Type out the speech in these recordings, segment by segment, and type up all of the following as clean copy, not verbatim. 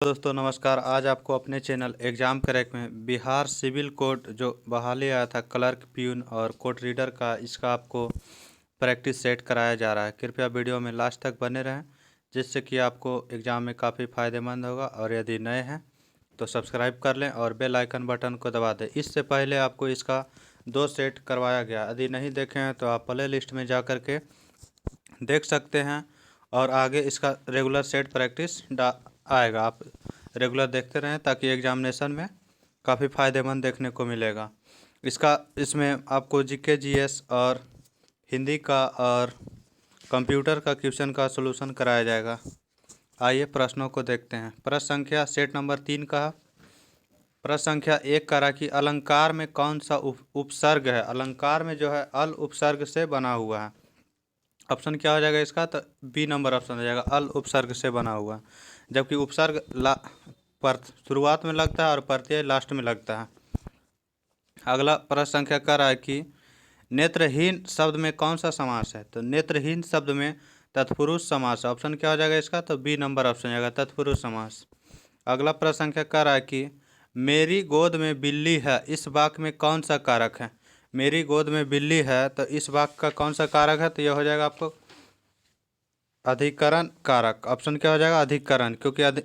दोस्तों नमस्कार। आज आपको अपने चैनल एग्ज़ाम क्रैक में बिहार सिविल कोड जो बहाली आया था क्लर्क प्यून और कोड रीडर का, इसका आपको प्रैक्टिस सेट कराया जा रहा है। कृपया वीडियो में लास्ट तक बने रहें, जिससे कि आपको एग्ज़ाम में काफ़ी फ़ायदेमंद होगा। और यदि नए हैं तो सब्सक्राइब कर लें और बेल आइकन बटन को दबा दें। इससे पहले आपको इसका 2 सेट करवाया गया, यदि नहीं देखे हैं तो आप प्ले लिस्ट में जा कर के देख सकते हैं। और आगे इसका रेगुलर सेट प्रैक्टिस आएगा, आप रेगुलर देखते रहें ताकि एग्जामिनेशन में काफ़ी फ़ायदेमंद देखने को मिलेगा। इसमें आपको जीके जीएस और हिंदी का और कंप्यूटर का क्वेश्चन का सलूशन कराया जाएगा। आइए प्रश्नों को देखते हैं। प्रश्न संख्या सेट नंबर 3 का प्रश्न संख्या 1 कह रहा कि अलंकार में कौन सा उपसर्ग है। अलंकार में जो है अल उपसर्ग से बना हुआ है। ऑप्शन क्या हो जाएगा इसका, तो बी नंबर ऑप्शन हो जाएगा, अल उपसर्ग से बना हुआ। जबकि उपसर्ग शुरुआत में लगता है और प्रत्यय लास्ट में लगता है। अगला प्रश्न संख्या कह रहा है कि नेत्रहीन शब्द में कौन सा समास है। तो नेत्रहीन शब्द में तत्पुरुष समास। ऑप्शन क्या हो जाएगा इसका, तो बी नंबर ऑप्शन हो जाएगा, तत्पुरुष समास। अगला प्रश्न संख्या कह रहा है कि मेरी गोद में बिल्ली है, इस वाक्य में कौन सा कारक है। मेरी गोद में बिल्ली है, तो इस वाक्य का कौन सा कारक है, तो यह हो जाएगा आपको अधिकरण कारक। ऑप्शन क्या हो जाएगा, अधिकरण, क्योंकि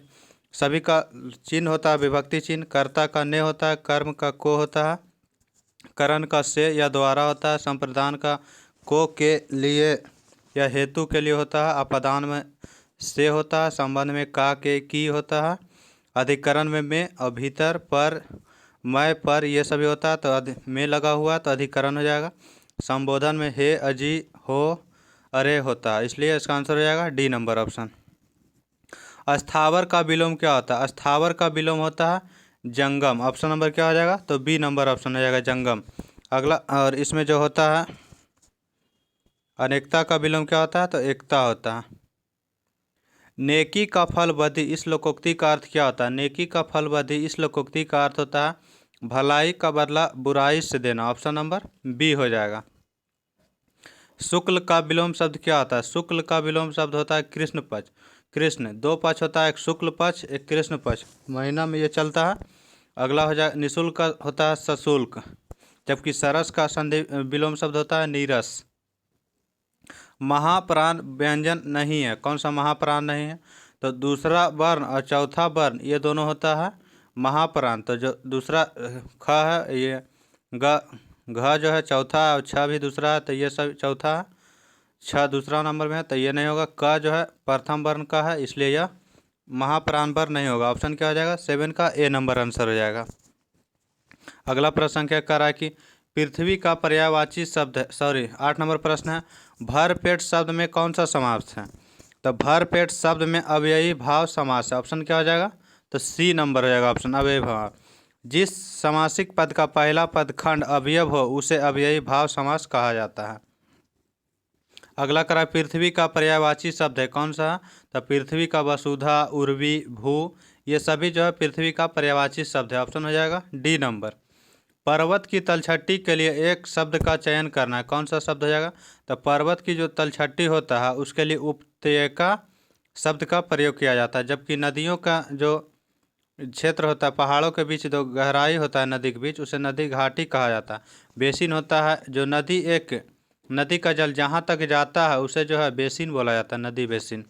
सभी का चिन्ह होता है विभक्ति चिन्ह। कर्ता का ने होता है, कर्म का को होता है, करण का से या द्वारा होता है, संप्रदान का को के लिए या हेतु के लिए होता है, अपदान में से होता है, संबंध में का के की होता है, अधिकरण में और भीतर पर मैं पर ये सभी होता है, तो में लगा हुआ तो अधिकरण हो जाएगा। संबोधन में हे अजी हो अरे होता है, इसलिए इसका आंसर हो जाएगा डी नंबर ऑप्शन। अस्थावर का विलोम क्या होता है। अस्थावर का विलोम होता है जंगम। ऑप्शन नंबर क्या हो जाएगा, तो बी नंबर ऑप्शन हो जाएगा, जंगम। अगला, और इसमें जो होता है अनेकता का विलोम क्या होता है, तो एकता होता है। नेकी का फल बदी, इस लोकोक्ति का अर्थ क्या होता है। नेकी का फल बदी, इस लोकोक्ति का अर्थ होता है भलाई का बदला बुराई से देना। ऑप्शन नंबर बी हो जाएगा। शुक्ल का विलोम शब्द क्या होता है। शुक्ल का विलोम शब्द होता है कृष्ण पक्ष। कृष्ण, 2 पक्ष होता है, एक शुक्ल पक्ष एक कृष्ण पक्ष, महीना में ये चलता है। अगला हो जाए निःशुल्क का होता है सशुल्क। जबकि सरस का संधि विलोम शब्द होता है नीरस। महाप्राण व्यंजन नहीं है, कौन सा महाप्राण नहीं है, तो दूसरा वर्ण और चौथा वर्ण ये दोनों होता है महाप्राण। तो जो दूसरा ख है, ये घ जो है चौथा और छ भी दूसरा है, तो ये सब चौथा है, छ दूसरा नंबर में है, तो ये नहीं होगा। क जो है प्रथम वर्ण का है, इसलिए यह महाप्राण वर्ण नहीं होगा। ऑप्शन क्या हो जाएगा, 7 का ए नंबर आंसर हो जाएगा। अगला प्रश्न संख्या कह रहा है कि पृथ्वी का पर्यायवाची शब्द है, 8 नंबर प्रश्न है, भर पेट शब्द में कौन सा समास है। तो भर पेट शब्द में अव्ययी भाव समास है। ऑप्शन क्या हो जाएगा, तो सी नंबर हो जाएगा ऑप्शन, अव्ययी भाव। जिस समासिक पद का पहला पद खंड अवयव हो उसे अव्ययी भाव समास कहा जाता है। अगला करा पृथ्वी का पर्यायवाची शब्द है, कौन सा, तो पृथ्वी का वसुधा उर्वी भू ये सभी जो है पृथ्वी का पर्यायवाची शब्द है। ऑप्शन हो जाएगा डी नंबर। पर्वत की तलछटी के लिए एक शब्द का चयन करना है, कौन सा शब्द हो जाएगा, तो पर्वत की जो तलछटी होता है उसके लिए उपत्यका शब्द का प्रयोग किया जाता है। जबकि नदियों का जो क्षेत्र होता है, पहाड़ों के बीच जो गहराई होता है नदी के बीच, उसे नदी घाटी कहा जाता है। बेसिन होता है जो नदी का जल जहाँ तक जाता है उसे जो है बेसिन बोला जाता है, नदी बेसिन।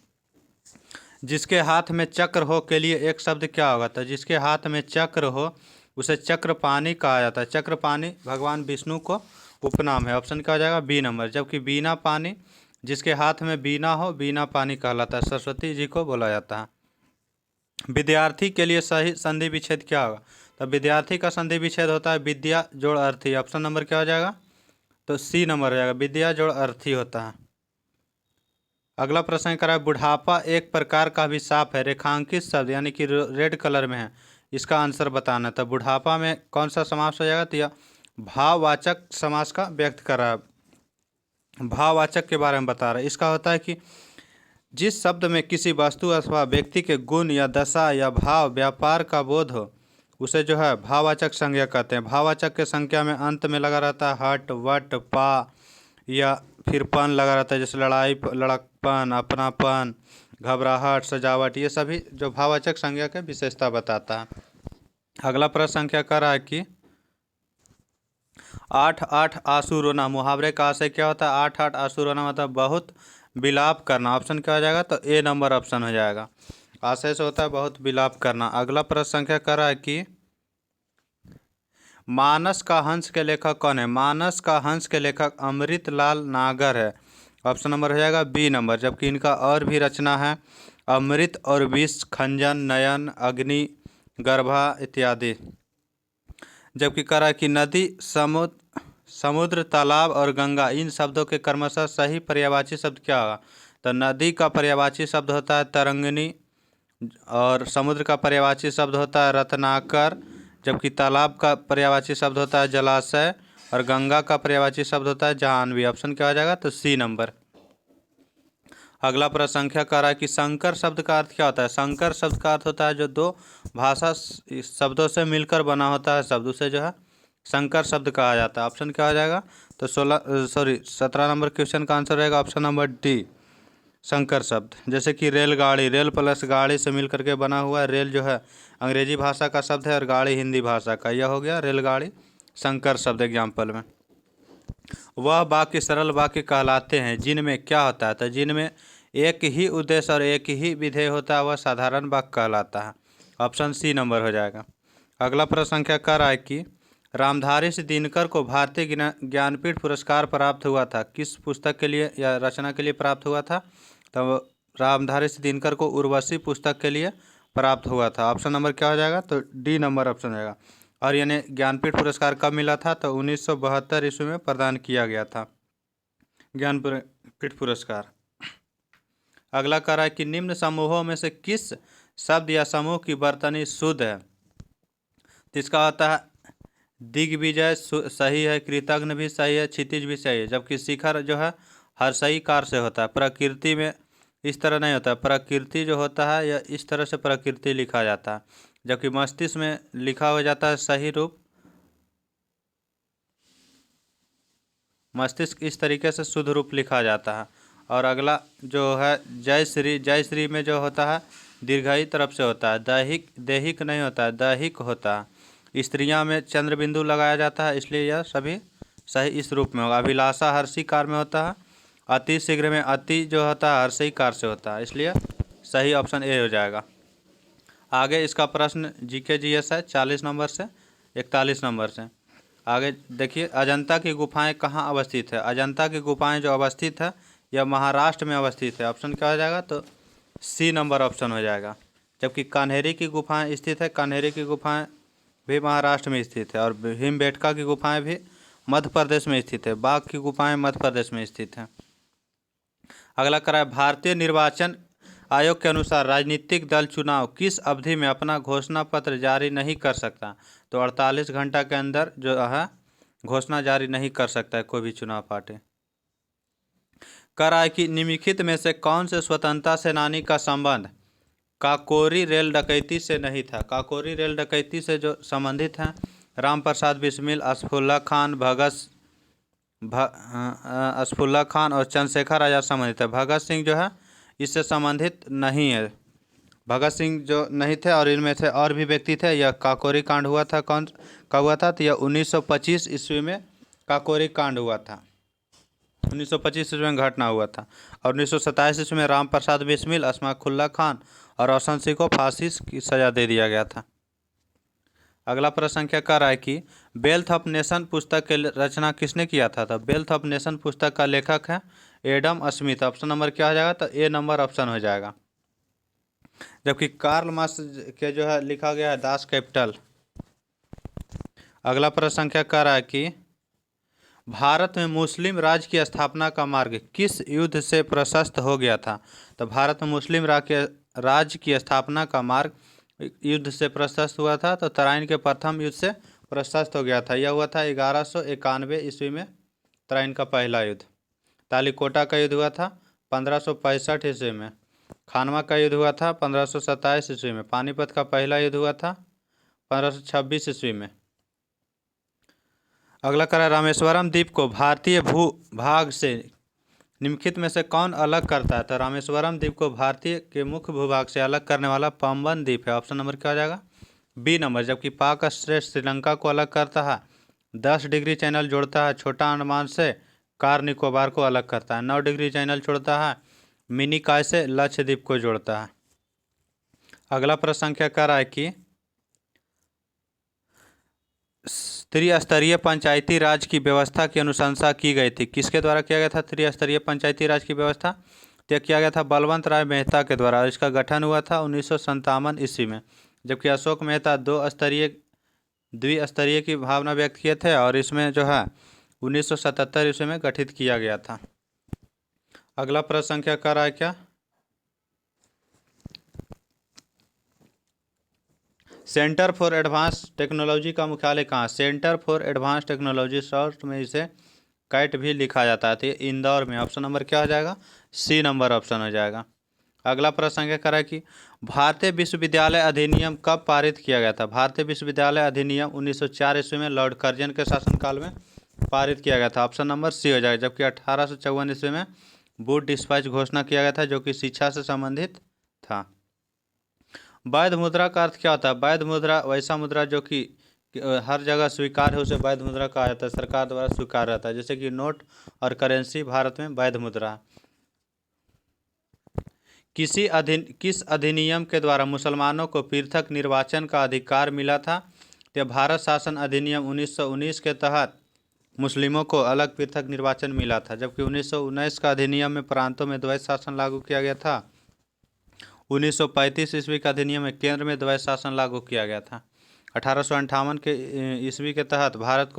जिसके हाथ में चक्र हो के लिए एक शब्द क्या होगा, तो जिसके हाथ में चक्र हो उसे चक्रपाणी कहा जाता है। चक्रपाणी भगवान विष्णु को उपनाम है। ऑप्शन क्या हो जाएगा, बी नंबर। जबकि बीना पानी, जिसके हाथ में बीना हो बीना पानी कहलाता है, सरस्वती जी को बोला जाता है। विद्यार्थी के लिए सही संधि विच्छेद क्या होगा, तो विद्यार्थी का संधि विच्छेद होता है विद्या जोड़ अर्थी। ऑप्शन नंबर क्या हो जाएगा, तो सी नंबर हो जाएगा, विद्या जोड़ अर्थी होता है। अगला प्रश्न करा बुढ़ापा एक प्रकार का अभिशाप है, रेखांकित शब्द यानी कि रेड कलर में है, इसका आंसर बताना। तो बुढ़ापा में कौन सा समास हो जाएगा, तो यह भाववाचक समास का व्यक्त कर रहा है, भाववाचक के बारे में बता रहा है। इसका होता है कि जिस शब्द में किसी वस्तु अथवा व्यक्ति के गुण या दशा या भाव व्यापार का बोध हो उसे जो है भाववाचक संज्ञा कहते हैं। भाववाचक के संज्ञा में अंत में लगा रहता है हट वट पा या फिर पन लगा रहता है, जैसे लड़ाई लड़कपन अपनापन घबराहट, सजावट, ये सभी जो भाववाचक संज्ञा के विशेषता बताता है। अगला प्रश्न संख्या कर रहा है कि 8-8 आंसू रोना, मुहावरे का आशय क्या होता है? 8-8 आंसू रोना मतलब बहुत विलाप करना। ऑप्शन क्या हो जाएगा? तो ए नंबर ऑप्शन हो जाएगा। आशय से होता है बहुत विलाप करना। अगला प्रश्न संख्या कर रहा है कि मानस का हंस के लेखक कौन है? मानस का हंस के लेखक अमृतलाल नागर है। ऑप्शन नंबर हो जाएगा बी नंबर। जबकि इनका और भी रचना है, अमृत और विष, खंजन, नयन, अग्नि, गर्भा इत्यादि। जबकि करा कि नदी, समुद्र, तालाब और गंगा, इन शब्दों के क्रमशः सही पर्यायवाची शब्द क्या होगा? तो नदी का पर्यायवाची शब्द होता है तरंगिणी, और समुद्र का पर्यायवाची शब्द होता है रत्नाकर, जबकि तालाब का पर्यायवाची शब्द होता है जलाशय, और गंगा का पर्यायवाची शब्द होता है जाह्नवी। ऑप्शन क्या हो जाएगा? तो सी नंबर। अगला प्रश्न संख्या कह रहा है कि संकर शब्द का अर्थ क्या होता है? संकर शब्द का अर्थ होता है जो दो भाषा शब्दों से मिलकर बना होता है शब्द, उसे जो है संकर शब्द कहा जाता है। ऑप्शन क्या हो जाएगा? तो 17 नंबर क्वेश्चन का आंसर रहेगा ऑप्शन नंबर डी, संकर शब्द। जैसे कि रेलगाड़ी, रेल प्लस गाड़ी से मिल करके बना हुआ है। रेल जो है अंग्रेजी भाषा का शब्द है और गाड़ी हिंदी भाषा का, यह हो गया रेलगाड़ी संकर शब्द एग्जाम्पल में। वह वाक्य सरल वाक्य कहलाते हैं जिनमें क्या होता है? तो जिनमें एक ही उद्देश्य और एक ही विधेय होता है वह साधारण वाक्य कहलाता है। ऑप्शन सी नंबर हो जाएगा। अगला प्रश्न संख्या कह रहा है कि रामधारी सिंह दिनकर को भारतीय ज्ञानपीठ पुरस्कार प्राप्त हुआ था, किस पुस्तक के लिए या रचना के लिए प्राप्त हुआ था? तो रामधारी सिंह दिनकर को उर्वशी पुस्तक के लिए प्राप्त हुआ था। ऑप्शन नंबर क्या हो जाएगा? तो डी नंबर ऑप्शन हो जाएगा। और यानी ज्ञानपीठ पुरस्कार कब मिला था? तो 1972 ईस्वी में प्रदान किया गया था ज्ञानपीठ पुरस्कार। अगला कह रहा है कि निम्न समूहों में से किस शब्द या समूह की वर्तनी शुद्ध है? तो इसका होता है दिग्विजय सही है, कृतघ्न भी सही है, क्षितिज भी सही है। जबकि शिखर जो है हर सही कार से होता है। प्रकृति में इस तरह नहीं होता है, प्रकृति जो होता है या इस तरह से प्रकृति लिखा जाता है। जबकि मस्तिष्क में लिखा हो जाता है सही रूप, मस्तिष्क इस तरीके से शुद्ध रूप लिखा जाता है। और अगला जो है जय श्री, जय श्री में जो होता है दीर्घाई तरफ से होता है, दैहिक दैहिक नहीं होता है, दैहिक होता है। स्त्रियां में चंद्र बिंदु लगाया जाता है, इसलिए यह सभी सही इस रूप में होगा। अभिलाषा हर्षी कार में होता है, अति शीघ्र में अति जो होता है हर्षी कार से होता है, इसलिए सही ऑप्शन ए हो जाएगा। आगे इसका प्रश्न जीके जीएस है 40 नंबर से 41 नंबर से। आगे देखिए, अजंता की गुफाएं कहाँ अवस्थित है? अजंता की गुफाएं जो अवस्थित है यह महाराष्ट्र में अवस्थित है। ऑप्शन क्या हो जाएगा? तो सी नंबर ऑप्शन हो जाएगा। जबकि कान्हेरी की गुफाएं स्थित है, कान्हेरी की गुफाएं भी महाराष्ट्र में स्थित है। और भीमबेटका की गुफाएं भी मध्य प्रदेश में स्थित है। बाघ की गुफाएं मध्य प्रदेश में स्थित हैं। अगला करा है भारतीय निर्वाचन आयोग के अनुसार राजनीतिक दल चुनाव किस अवधि में अपना घोषणा पत्र जारी नहीं कर सकता? तो 48 घंटा के अंदर जो है घोषणा जारी नहीं कर सकता है कोई भी चुनाव पार्टी। कह रहा है कि निम्नलिखित में से कौन से स्वतंत्रता सेनानी का संबंध काकोरी रेल डकैती से नहीं था? काकोरी रेल डकैती से जो संबंधित हैं राम प्रसाद बिस्मिल, असफुल्ला खान, असफुल्ला खान और चंद्रशेखर आजाद संबंधित है। भगत सिंह जो है इससे संबंधित नहीं है। भगत सिंह जो नहीं थे और इनमें से और भी व्यक्ति थे। यह काकोरी कांड हुआ था, कौन कब हुआ था? तो यह 1925 ईस्वी में काकोरी कांड हुआ था। 1925 ईस्वी में घटना हुआ था। और 1927 ईस्वी में राम प्रसाद बिस्मिल, असफाकुल्ला खान और रोशन सिंह को फांसी की सजा दे दिया गया था। अगला प्रश्न संख्या कह रहा है कि वेल्थ ऑफ नेशन पुस्तक की रचना किसने किया था? तो वेल्थ ऑफ नेशन पुस्तक का लेखक है एडम स्मिथ। ऑप्शन नंबर क्या हो जाएगा? तो ए नंबर ऑप्शन हो जाएगा। जबकि कार्ल मार्क्स के जो है लिखा गया है दास कैपिटल। अगला प्रश्न संख्या कह रहा है कि भारत में मुस्लिम राज्य की स्थापना का मार्ग किस युद्ध से प्रशस्त हो गया था? तो भारत में मुस्लिम राज्य की स्थापना का मार्ग युद्ध से प्रशस्त हुआ था। तो तराइन के प्रथम युद्ध से प्रशस्त हो गया था। यह हुआ था 1191 ईस्वी में, तराइन का पहला युद्ध। तालीकोटा का युद्ध हुआ था 1565 ईस्वी में। खानवा का युद्ध हुआ था 1527 ईस्वी में। पानीपत का पहला युद्ध हुआ था 1526 ईस्वी में। अगला करा रामेश्वरम द्वीप को भारतीय भू भाग से निम्नलिखित में से कौन अलग करता है? तो रामेश्वरम द्वीप को भारतीय के मुख्य भूभाग से अलग करने वाला पंबन द्वीप है। ऑप्शन नंबर क्या हो जाएगा? B number. जबकि पाक श्रेष्ठ श्रीलंका को अलग करता है, 10 डिग्री चैनल जोड़ता है छोटा अंडमान से, कार निकोबार को अलग करता है, 9 डिग्री चैनल छोड़ता है मिनी काय से लक्षद्वीप को जोड़ता है। अगला प्रश्न संख्या कर रहा है कि त्रिस्तरीय पंचायती राज की व्यवस्था की अनुशंसा की गई थी? किसके द्वारा किया गया था त्रिस्तरीय पंचायती राज की व्यवस्था? तो किया गया था बलवंत राय मेहता के द्वारा। और इसका गठन हुआ था 1957 ईस्वी में। जबकि अशोक मेहता द्विस्तरीय की भावना व्यक्त किए थे और इसमें जो है 1977 ईस्वी में गठित किया गया था। अगला प्रश्न संख्या कर रहा है क्या? सेंटर फॉर एडवांस टेक्नोलॉजी का मुख्यालय कहाँ? Centre for advance technology, short में इसे कैट भी लिखा जाता है, तो इंदौर में। ऑप्शन नंबर क्या हो जाएगा? सी नंबर ऑप्शन हो जाएगा। अगला प्रश्न क्या करा कि भारतीय विश्वविद्यालय अधिनियम कब पारित किया गया था? भारतीय विश्वविद्यालय अधिनियम 1904 ईस्वी में लॉर्ड कर्जन के शासनकाल में पारित किया गया था। ऑप्शन नंबर सी हो जाएगा। जबकि 1854 ईस्वी में वुड डिस्पैच घोषणा किया गया था, जो कि शिक्षा से संबंधित था। वैध मुद्रा का अर्थ क्या होता है? वैध मुद्रा वैसा मुद्रा जो कि हर जगह स्वीकार है, उसे वैध मुद्रा कहा जाता है, सरकार द्वारा स्वीकार रहता है। जैसे कि नोट और करेंसी भारत में वैध मुद्रा है। किस अधिनियम के द्वारा मुसलमानों को पृथक निर्वाचन का अधिकार मिला था? तो भारत शासन अधिनियम 1919 के तहत मुस्लिमों को अलग पृथक निर्वाचन मिला था। जबकि 1919 का अधिनियम में प्रांतों में द्वैत शासन लागू किया गया था। 1935 ईस्वी का अधिनियम में केंद्र में द्वैत शासन लागू किया गया था। 1858 के ईस्वी के तहत भारत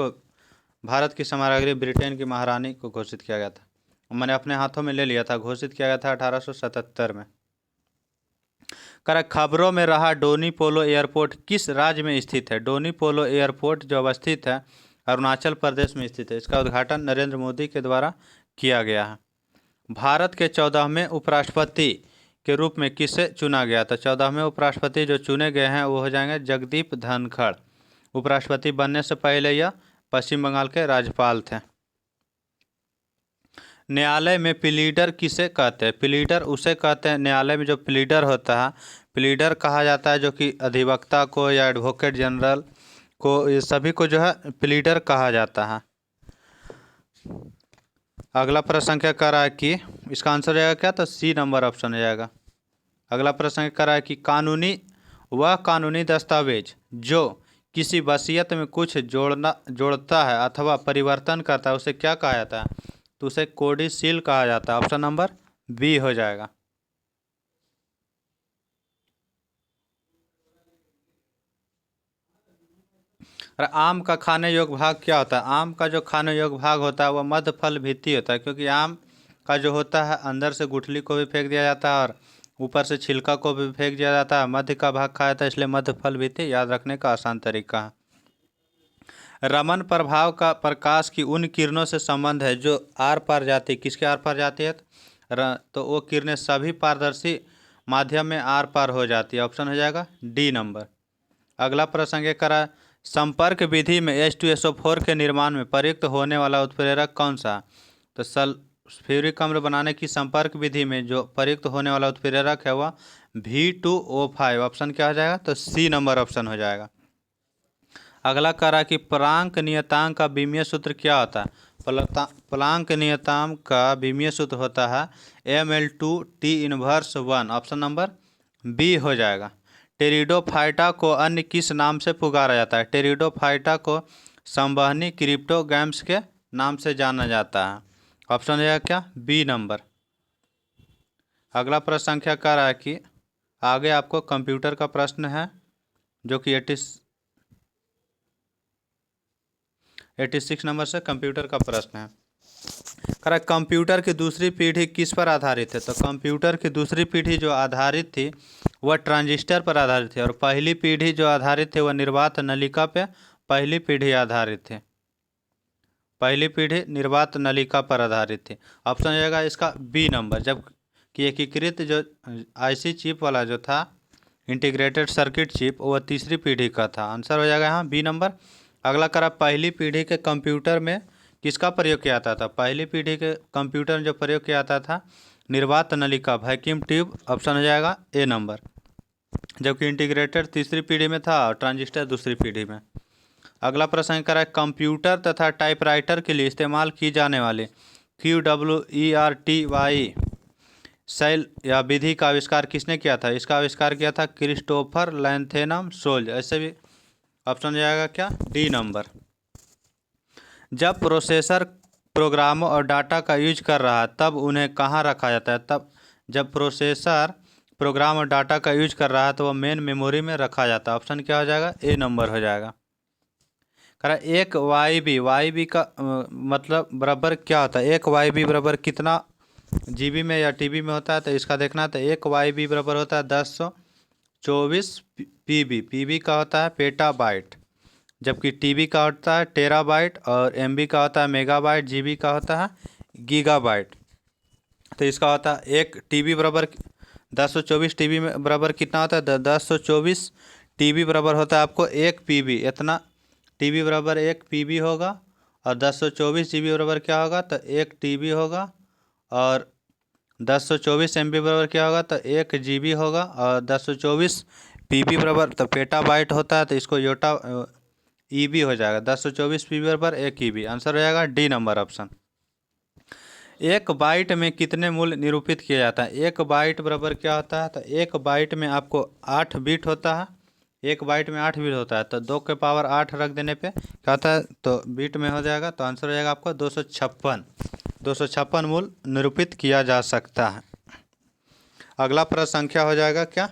की साम्राज्य ब्रिटेन की महारानी को घोषित किया गया था। मैंने अपने हाथों में ले लिया था, घोषित किया गया था 1877 में। खबरों में रहा डोनी पोलो एयरपोर्ट किस राज्य में स्थित है? डोनी पोलो एयरपोर्ट जो अवस्थित है अरुणाचल प्रदेश में स्थित है। इसका उद्घाटन नरेंद्र मोदी के द्वारा किया गया है। भारत के 14वें उपराष्ट्रपति के रूप में किसे चुना गया? तो 14वें उपराष्ट्रपति जो चुने गए हैं वो हो जाएंगे जगदीप धनखड़। उपराष्ट्रपति बनने से पहले यह पश्चिम बंगाल के राज्यपाल थे। न्यायालय में प्लीडर किसे कहते हैं? प्लीडर उसे कहते हैं, न्यायालय में जो प्लीडर होता है, प्लीडर कहा जाता है जो कि अधिवक्ता को या एडवोकेट जनरल को, ये सभी को जो है प्लीडर कहा जाता है। अगला प्रश्न क्या कर रहा है कि इसका आंसर हो जाएगा क्या? तो सी नंबर ऑप्शन हो जाएगा। अगला प्रश्न कर रहा है कि कानूनी दस्तावेज जो किसी वसीयत में कुछ जोड़ता है अथवा परिवर्तन करता है उसे क्या कहा जाता है? तो उसे कोडिसील कहा जाता है। ऑप्शन नंबर बी हो जाएगा। और आम का खाने योग्य भाग क्या होता है? आम का जो खाने योग्य भाग होता है वह मध्य फल भित्ति होता है, क्योंकि आम का जो होता है अंदर से गुठली को भी फेंक दिया जाता है और ऊपर से छिलका को भी फेंक दिया जाता है। मध्य का भाग खाया जाता है, इसलिए मध्य फल भित्ति याद रखने का आसान तरीका है। रमन प्रभाव का प्रकाश की उन किरणों से संबंध है जो आर पार जाती है। किसके आर पार जाती है? तो वो किरणें सभी पारदर्शी माध्यम में आर पार हो जाती है। ऑप्शन हो जाएगा डी नंबर। अगला प्रश्न करा संपर्क विधि में H2SO4 के निर्माण में प्रयुक्त होने वाला उत्प्रेरक कौन सा? तो सल्फ्यूरिक अम्ल बनाने की संपर्क विधि में जो प्रयुक्त होने वाला उत्प्रेरक है वह V2O5। ऑप्शन क्या हो जाएगा? तो सी नंबर ऑप्शन हो जाएगा। अगला करा कि प्लांक नियतांक का विमीय सूत्र क्या होता है? प्लांक नियतांक का विमीय सूत्र होता है mL2T−1। ऑप्शन नंबर बी हो जाएगा। टेरिडोफाइटा को अन्य किस नाम से पुकारा जाता है? टेरिडोफाइटा को संवहनी क्रिप्टोगैम्स के नाम से जाना जाता है। ऑप्शन हो जाएगा क्या? B number. अगला प्रश्न संख्या क्या रहा है कि आगे आपको कंप्यूटर का प्रश्न है जो कि 86 नंबर से कंप्यूटर का प्रश्न है। करा कंप्यूटर की दूसरी पीढ़ी किस पर आधारित है? तो कंप्यूटर की दूसरी पीढ़ी जो आधारित थी वह ट्रांजिस्टर पर आधारित थी और पहली पीढ़ी जो आधारित थी वह निर्वात नलिका पे पहली पीढ़ी आधारित थी। पहली पीढ़ी निर्वात नलिका पर आधारित थी। ऑप्शन हो जाएगा इसका बी नंबर। जबकि एकीकृत जो आईसी चिप वाला जो था इंटीग्रेटेड सर्किट चिप वह तीसरी पीढ़ी का था। आंसर हो जाएगा यहाँ बी नंबर। अगला करा पहली पीढ़ी के कंप्यूटर में किसका प्रयोग किया जाता था? पहली पीढ़ी के कंप्यूटर में जो प्रयोग किया जाता था निर्वात नलिका, वैक्यूम ट्यूब, ऑप्शन हो जाएगा ए नंबर। जबकि इंटीग्रेटेड तीसरी पीढ़ी में था और ट्रांजिस्टर दूसरी पीढ़ी में। अगला प्रश्न करा है, कंप्यूटर तथा टाइपराइटर के लिए इस्तेमाल की जाने वाली QWERTY शैल या विधि का आविष्कार किसने किया था? इसका आविष्कार किया था क्रिस्टोफर लैंथेनम सोल्ज। ऐसे भी ऑप्शन हो जाएगा क्या? D number. जब प्रोसेसर प्रोग्रामों और डाटा का यूज कर रहा है तब उन्हें कहाँ रखा जाता है? तब जब प्रोसेसर प्रोग्राम और डाटा का यूज कर रहा है तो वह मेन मेमोरी में रखा जाता है। ऑप्शन क्या हो जाएगा? ए नंबर हो जाएगा। करा एक वाई बी का मतलब बराबर क्या होता है? एक वाई बी बराबर कितना जीबी में या टीबी में होता है? तो इसका देखना था। एक वाई बी बराबर होता है 1024 पीबी। पीबी का होता है पेटाबाइट, जबकि टीबी का होता है टेराबाइट और एमबी का होता है मेगाबाइट, जीबी का होता है गीगाबाइट। तो इसका होता है एक टीबी बराबर 1024 टीबी में बराबर कितना होता है? 1024 टीबी बराबर होता है आपको एक पीबी। इतना टीबी बराबर एक पीबी होगा और 1024 जीबी बराबर क्या होगा? तो एक टीबी होगा और 1024 एमबी बराबर क्या होगा? तो एक जीबी होगा और 1024 पीबी बराबर तो पेटाबाइट होता है, तो इसको योटा ईबी हो जाएगा। 1024 पीबी बराबर एक ईबी। आंसर हो जाएगा डी नंबर ऑप्शन। एक बाइट में कितने मूल्य निरूपित किया जाता है? एक बाइट बराबर क्या होता है? तो एक बाइट में आपको 8 बिट होता है। एक बाइट में 8 बिट होता है, तो 2 के पावर 8 रख देने पे क्या होता है? तो बिट में हो जाएगा। तो आंसर हो जाएगा आपको 256 मूल्य निरूपित किया जा सकता है। अगला प्रश्न संख्या हो जाएगा क्या?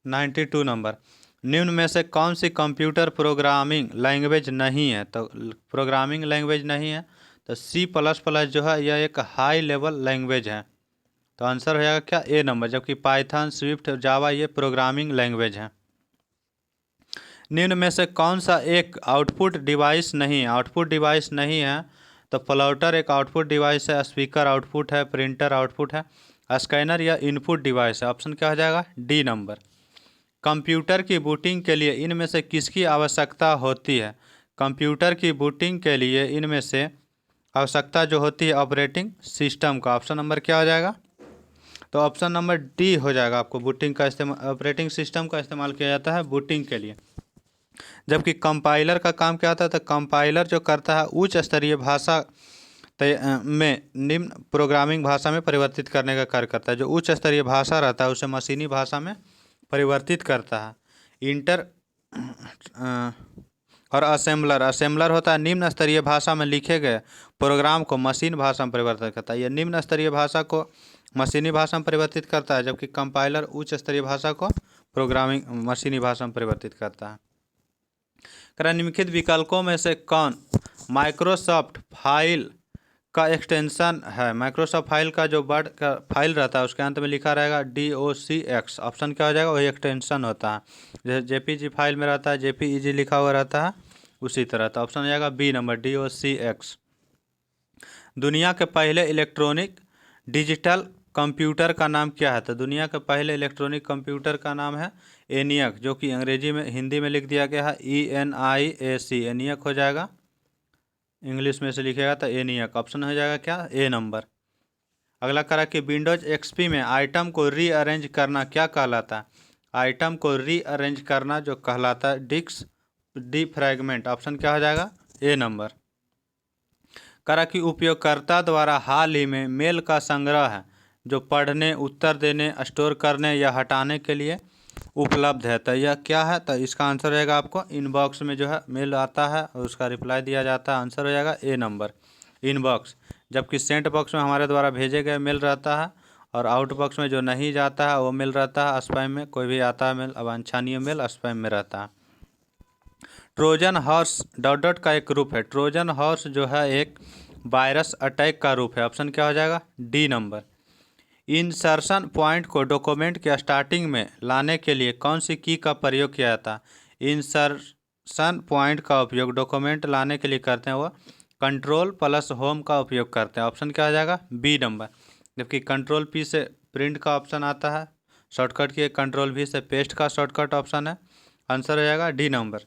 92 नंबर। निम्न में से कौन सी कंप्यूटर प्रोग्रामिंग लैंग्वेज नहीं है? तो प्रोग्रामिंग लैंग्वेज नहीं है तो C++ जो है यह एक हाई लेवल लैंग्वेज है। तो आंसर हो जाएगा क्या? ए नंबर। जबकि पाइथन, स्विफ्ट, जावा ये प्रोग्रामिंग लैंग्वेज है। निम्न में से कौन सा एक आउटपुट डिवाइस नहीं है? आउटपुट डिवाइस नहीं है तो प्लॉटर एक आउटपुट डिवाइस है, स्पीकर आउटपुट है, प्रिंटर आउटपुट है, स्कैनर या इनपुट डिवाइस है। ऑप्शन क्या हो जाएगा? D number. कंप्यूटर की बूटिंग के लिए इनमें से किसकी आवश्यकता होती है? कंप्यूटर की बूटिंग के लिए इनमें से आवश्यकता जो होती है ऑपरेटिंग सिस्टम का। ऑप्शन नंबर क्या हो जाएगा? तो ऑप्शन नंबर डी हो जाएगा। आपको बूटिंग का इस्तेमाल, ऑपरेटिंग सिस्टम का इस्तेमाल किया जाता है बूटिंग के लिए। जबकि कंपाइलर का काम क्या होता है? तो कंपाइलर जो करता है उच्च स्तरीय भाषा में निम्न प्रोग्रामिंग भाषा में परिवर्तित करने का कार्य करता है। जो उच्च स्तरीय भाषा रहता है उसे मशीनी भाषा में परिवर्तित करता है। इंटर और असेंबलर होता है निम्न स्तरीय भाषा में लिखे गए प्रोग्राम को मशीन भाषा में परिवर्तित करता है। यह निम्न स्तरीय भाषा को मशीनी भाषा में परिवर्तित करता है, जबकि कंपाइलर उच्च स्तरीय भाषा को प्रोग्रामिंग मशीनी भाषा में परिवर्तित करता है। निम्नलिखित विकल्पों में से कौन माइक्रोसॉफ्ट फाइल का एक्सटेंशन है? माइक्रोसॉफ्ट फाइल का जो वर्ड का फाइल रहता है उसके अंत में लिखा रहेगा DOCX। ऑप्शन क्या हो जाएगा? वही एक्सटेंशन होता है। जैसे JPG फाइल में रहता है JPEG लिखा हुआ रहता है उसी तरह। तो ऑप्शन हो जाएगा बी नंबर DOCX। दुनिया के पहले इलेक्ट्रॉनिक डिजिटल कंप्यूटर का नाम क्या है? तो दुनिया के पहले इलेक्ट्रॉनिक कंप्यूटर का नाम है ENIAC, जो कि अंग्रेजी में हिंदी में लिख दिया गया है ENIAC। ENIAC हो जाएगा। इंग्लिश में से लिखेगा तो ENIAC। ऑप्शन हो जाएगा क्या? ए नंबर। अगला करा कि विंडोज XP में आइटम को रीअरेंज करना क्या कहलाता है? आइटम को रीअरेंज करना जो कहलाता है डिस्क डिफ्रैगमेंट। ऑप्शन क्या हो जाएगा? ए नंबर। करा कि उपयोगकर्ता द्वारा हाल ही में मेल का संग्रह है जो पढ़ने, उत्तर देने, स्टोर करने या हटाने के लिए उपलब्ध है। तो यह क्या है? तो इसका आंसर रहेगा आपको इनबॉक्स में जो है मेल आता है और उसका रिप्लाई दिया जाता है। आंसर हो जाएगा ए नंबर इनबॉक्स। जबकि सेंट बॉक्स में हमारे द्वारा भेजे गए मेल रहता है और आउटबॉक्स में जो नहीं जाता है वो मेल रहता है स्पैम में। कोई भी आता है मेल अवांछनीय मेल स्पैम में रहता है। ट्रोजन हॉर्स डॉट का एक रूप है। ट्रोजन हॉर्स जो है एक वायरस अटैक का रूप है। ऑप्शन क्या हो जाएगा? D number. इंसर्शन पॉइंट को डॉक्यूमेंट के स्टार्टिंग में लाने के लिए कौन सी की का प्रयोग किया जाता है? इंसर्शन पॉइंट का उपयोग डॉक्यूमेंट लाने के लिए करते हैं वो Ctrl+Home का उपयोग करते हैं। ऑप्शन क्या हो जाएगा? B number. जबकि Ctrl+P से प्रिंट का ऑप्शन आता है शॉर्टकट की, Ctrl+V से पेस्ट का शॉर्टकट ऑप्शन है। आंसर हो जाएगा डी नंबर।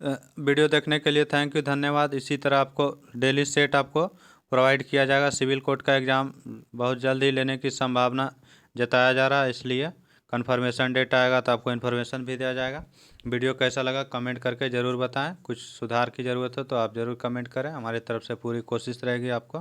वीडियो देखने के लिए थैंक यू, धन्यवाद। इसी तरह आपको डेली सेट आपको प्रोवाइड किया जाएगा। सिविल कोर्ट का एग्ज़ाम बहुत जल्द ही लेने की संभावना जताया जा रहा है, इसलिए कन्फर्मेशन डेट आएगा तो आपको इन्फॉर्मेशन भी दिया जाएगा। वीडियो कैसा लगा कमेंट करके ज़रूर बताएं। कुछ सुधार की ज़रूरत हो तो आप ज़रूर कमेंट करें, हमारी तरफ से पूरी कोशिश रहेगी आपको